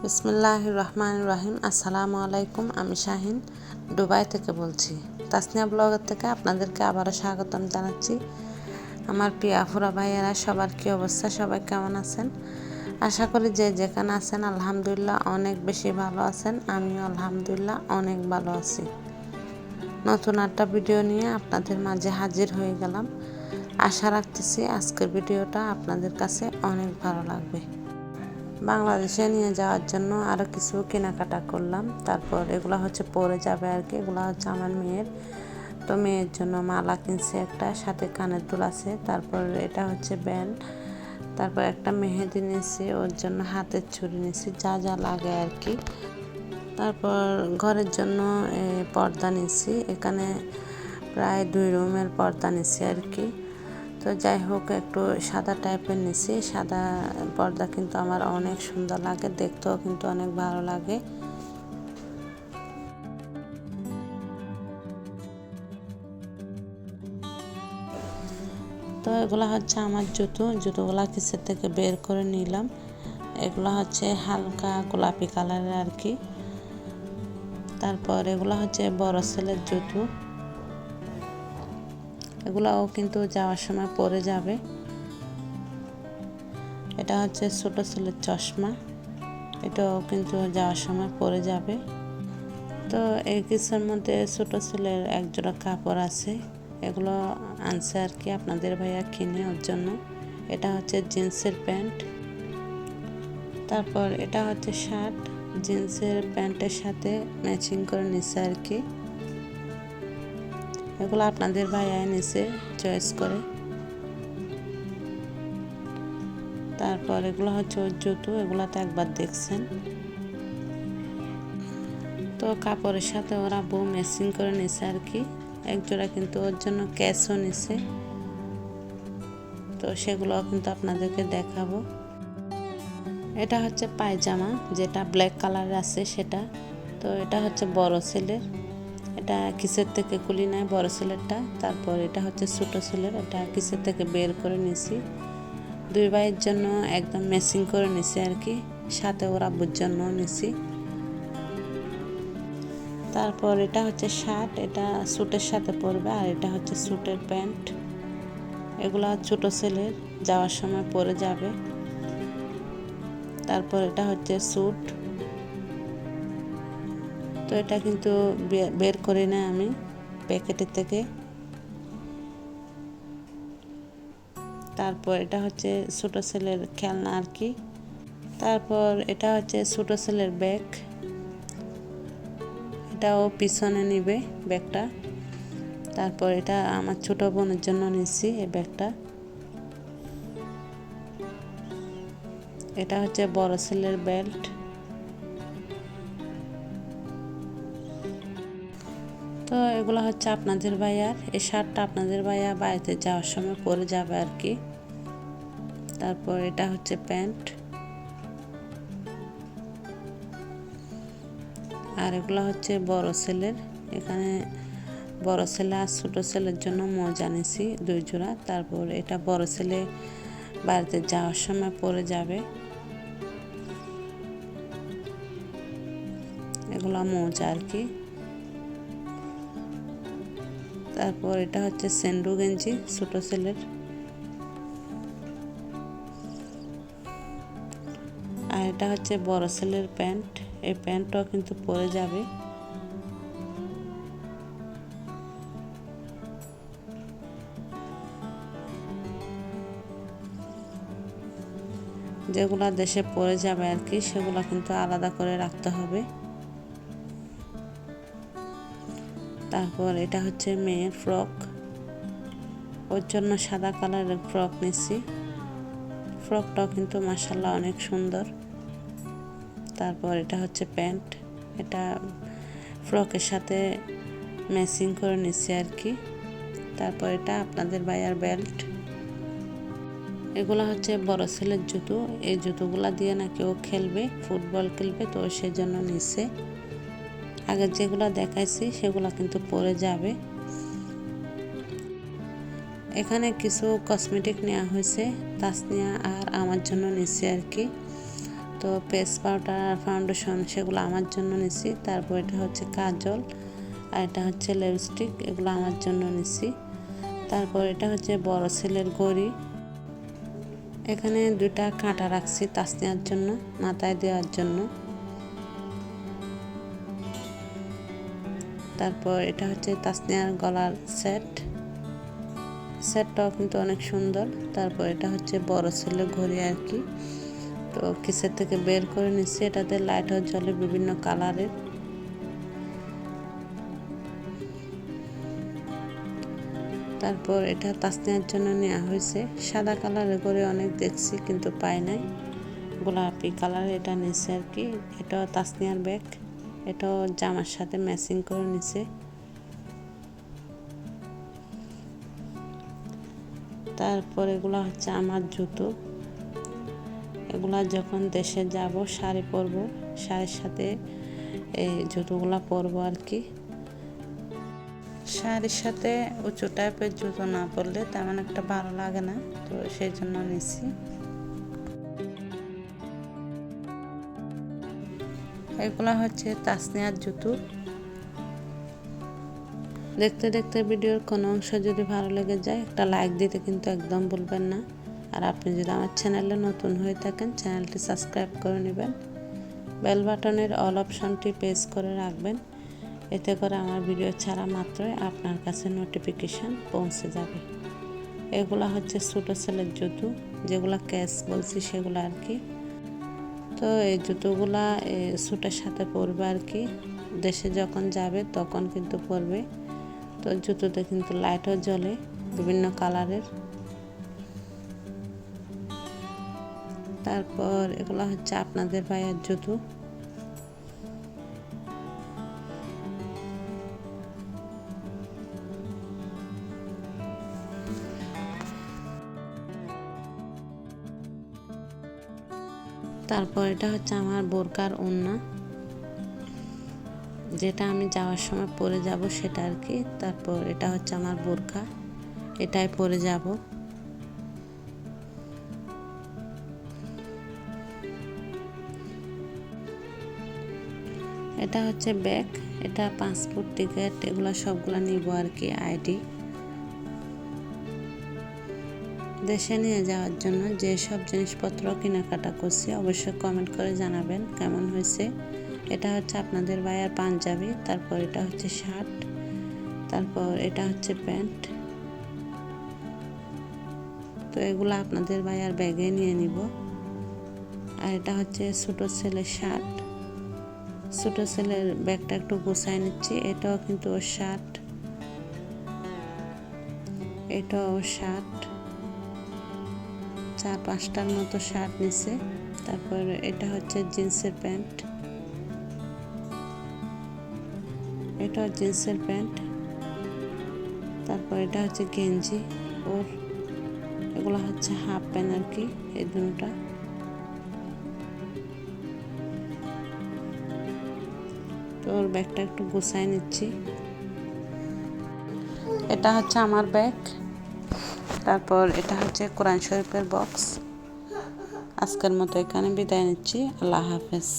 বিসমিল্লাহির রহমানির রহিম। আসসালামু আলাইকুম। আমি শাহিন দুবাই থেকে বলছি। তাসনিয়া ব্লগের থেকে আপনাদেরকে আবারও স্বাগতম জানাচ্ছি। আমার প্রিয় আফুরা ভাইয়েরা সবার কী অবস্থা, সবাই কেমন আছেন? আশা করি যে যেখানে আছেন আলহামদুলিল্লাহ অনেক বেশি ভালো আছেন। আমিও আলহামদুলিল্লাহ অনেক ভালো আছি। নতুন একটা ভিডিও নিয়ে আপনাদের মাঝে হাজির হয়ে গেলাম। আশা রাখতেছি আজকের ভিডিওটা আপনাদের কাছে অনেক ভালো লাগবে। বাংলাদেশে নিয়ে যাওয়ার জন্য আরও কিছু কেনাকাটা করলাম। তারপর এগুলো হচ্ছে পরে যাবে আর কি। এগুলো হচ্ছে আমার মেয়ের, তো মেয়ের জন্য মালা কিনছে একটা, সাথে কানের দুল আছে। তারপর এটা হচ্ছে ব্যান্ড, তারপর একটা মেহেদি নিয়েছি, ওর জন্য হাতের চুড়ি নিয়েছি, যা যা লাগে আর কি। তারপর ঘরের জন্য পর্দা নিয়েছি, এখানে প্রায় 2 রুমের পর্দা নিয়েছি আর কি। তো যাই হোক, একটু সাদা টাইপের নিছি। সাদা পর্দা কিন্তু আমার অনেক সুন্দর লাগে, দেখতেও কিন্তু অনেক ভালো লাগে। তো এগুলো হচ্ছে আমার জুতোগুলা কিসের থেকে বের করে নিলাম। এগুলো হচ্ছে হালকা গোলাপি কালারের আর কি। তারপর এগুলো হচ্ছে বড় ছেলের জুতো, এগুলাও কিন্তু যাওয়ার সময় পরে যাবে। এটা হচ্ছে ছোট ছেলের চশমা, এটাও কিন্তু যাওয়ার সময় পরে যাবে। তো এই কিছুর মধ্যে ছোট ছেলের এক জোড়া কাপড় আছে, এগুলো আনছে আর কি আপনাদের ভাইয়া কিনে ওর জন্য। এটা হচ্ছে জিন্সের প্যান্ট, তারপর এটা হচ্ছে শার্ট, জিন্সের প্যান্টের সাথে ম্যাচিং করে নিছে আর কি। এগুলো আপনাদের ভাইয়া নিছে চয়েস করে। তারপর এগুলো হচ্ছে ওর জুতো, এগুলো তো একবার দেখছেন। তো কাপড়ের সাথে ওরা বউ ম্যাচিং করে নিছে আর কি। একজোড়া কিন্তু ওর জন্য ক্যাশও নিছে, তো সেগুলো কিন্তু আপনাদেরকে দেখাবো। এটা হচ্ছে পায়জামা, যেটা ব্ল্যাক কালার আছে সেটা। তো এটা হচ্ছে বড় ছেলের, এটা কিসের থেকে খুলি নাই বড় ছেলেরটা। তারপর এটা হচ্ছে ছোট ছেলের, এটা কিসের থেকে বের করে নিছি। 2 ভাইয়ের জন্য একদম ম্যাচিং করে নিছি আর কি, সাথে ওর আব্বুর জন্য নিছি। তারপর এটা হচ্ছে শার্ট, এটা স্যুটের সাথে পরবে, আর এটা হচ্ছে স্যুটের প্যান্ট। এগুলা ছোট ছেলের, যাওয়ার সময় পরে যাবে। তারপর এটা হচ্ছে স্যুট, তো এটা কিন্তু বের করি না আমি প্যাকেটের থেকে। তারপর এটা হচ্ছে ছোট ছেলের খেলনা আর কি। তারপর এটা হচ্ছে ছোট ছেলের ব্যাগ, এটাও পিছনে নিবে ব্যাগটা। তারপর এটা আমার ছোট বোনের জন্য নিচ্ছি এই ব্যাগটা। এটা হচ্ছে বড় ছেলের বেল্ট। তো এগুলো হচ্ছে আপনাদের ভাইয়ার, এই শার্টটা আপনাদের ভাইয়া বাড়িতে যাওয়ার সময় পরে যাবে আর কি। তারপর এটা হচ্ছে প্যান্ট, আর এগুলো হচ্ছে বড় ছেলের। এখানে বড় ছেলে আর ছোট ছেলের জন্য মোজা নিছি 2 জোড়া। তারপর এটা বড় ছেলে বাড়িতে যাওয়ার সময় পরে যাবে, এগুলো মোজা আর কি। তারপর এটা হচ্ছে সেন্ডু গেঞ্জি ছোট ছেলের, আর এটা হচ্ছে বড় ছেলের প্যান্ট। এই প্যান্টটাও কিন্তু পরে যাবে। যেগুলা দেশে পরে যাবে আর কি, সেগুলা কিন্তু আলাদা করে রাখতে হবে। তারপর এটা হচ্ছে মেয়ের ফ্রক, ওর জন্য সাদা কালারের ফ্রক নিচ্ছি। ফ্রকটাও কিন্তু মাশাআল্লাহ অনেক সুন্দর। তারপর এটা হচ্ছে প্যান্ট, এটা ফ্রকের সাথে ম্যাচিং করে নিচ্ছি আর কি। তারপর এটা আপনাদের ভাইয়ার বেল্ট। এগুলো হচ্ছে বড় ছেলের জুতো, এই জুতোগুলা দিয়ে নাকি ও খেলবে, ফুটবল খেলবে, তো সেজন্য নিচ্ছে। আগে যেগুলো দেখাইছি সেগুলো কিন্তু পরে যাবে। এখানে কিছু কসমেটিক নেওয়া হয়েছে, তাসনিয়া আর আমার জন্য নিচ্ছে আর কি। তো পেস্ট পাউডার আর ফাউন্ডেশন সেগুলো আমার জন্য নিছি। তারপর এটা হচ্ছে কাজল আর এটা হচ্ছে লিপস্টিক, এগুলো আমার জন্য নিছি। তারপর এটা হচ্ছে বড় ছেলের ঘড়ি। এখানে 2টা কাঁটা রাখছি তাসনিয়ার জন্য, মাথায় দেওয়ার জন্য। তারপর এটা হচ্ছে তাসনিয়ার গলার সেটটাও কিন্তু অনেক সুন্দর। তারপর এটা হচ্ছে বড় ছেলের ঘড়ি আর কি, তো কিসের থেকে বের করে নিচ্ছি। এটাতে লাইটও জ্বলে বিভিন্ন কালারের। তারপর এটা তাসনিয়ার জন্য নেওয়া হয়েছে। সাদা কালারের ঘড়ি অনেক দেখছি কিন্তু পাই নাই, গোলাপি কালার এটা নিচ্ছে আর কি। এটাও তাসনিয়ার ব্যাগ, এটাও জামার সাথে ম্যাচিং করে নিছে। তারপর এগুলো হচ্ছে আমার জুতো, এগুলা যখন দেশে যাব শাড়ি পরবো, শাড়ির সাথে এই জুতোগুলা পরবো আর কি। শাড়ির সাথে উঁচু টাইপের জুতো না পরলে তেমন একটা ভালো লাগে না, তো সেই জন্য নিচ্ছি। এগুলা হচ্ছে তাসনিয়ার জুতো। দেখতে দেখতে ভিডিওর কোনো অংশ যদি ভালো লেগে যায় একটা লাইক দিতে কিন্তু একদম ভুলবেন না। আর আপনি যদি আমার চ্যানেলে নতুন হয়ে থাকেন চ্যানেলটি সাবস্ক্রাইব করে নেবেন, বেল বাটনের অল অপশনটি প্রেস করে রাখবেন, এতে করে আমার ভিডিও ছাড়া মাত্রই আপনার কাছে নোটিফিকেশান পৌঁছে যাবে। এগুলা হচ্ছে ছোটো ছেলের জুতো, যেগুলা ক্যাশ বলছি সেগুলো আর কি। তো এই জুতোগুলা স্যুটের সাথে পরবে আর কি, দেশে যখন যাবে তখন কিন্তু পরবে। তো জুতোতে কিন্তু লাইটও জ্বলে বিভিন্ন কালারের। তারপর এগুলো হচ্ছে আপনাদের ভাইয়ের জুতো। তারপর এটা হচ্ছে আমার বোরকার ওড়না, যেটা আমি যাওয়ার সময় পরে যাব সেটা আর কি। তারপর এটা হচ্ছে আমার বোরকা, এটাই পরে যাব। এটা হচ্ছে ব্যাগ, এটা পাসপোর্ট টিকিট এগুলো সবগুলো নিব আর কি, আইডি। দেশে নিয়ে যাওয়ার জন্য যেসব জিনিসপত্র কেনাকাটা করছি অবশ্যই কমেন্ট করে জানাবেন কেমন হয়েছে। এটা হচ্ছে আপনাদের ভাইয়ার পাঞ্জাবি, তারপর এটা হচ্ছে শার্ট, তারপর এটা হচ্ছে প্যান্ট। তো এগুলো আপনাদের ভাইয়ার ব্যাগে নিয়ে নিব। আর এটা হচ্ছে ছোটো ছেলের শার্ট, ছোটো ছেলের ব্যাগটা একটু গুছাই নিচ্ছি। এটাও কিন্তু ওর শার্ট, এটাও ওর শার্ট, 4-5টার মতো শার্ট নিছে। তারপর এটা হচ্ছে জিন্সের প্যান্ট, এটাও জিন্সের প্যান্ট। তারপর এটা হচ্ছে গেঞ্জি ওর, এগুলো হচ্ছে হাফ প্যান্ট আর কি, এই দুটোটা। তো ওর ব্যাগটা একটু গুছাই নিচ্ছি। এটা হচ্ছে আমার ব্যাগ। তারপর এটা হচ্ছে কোরআন শরীফের বক্স। আজকের মতো এখানে বিদায় নিচ্ছি, আল্লাহ হাফেজ।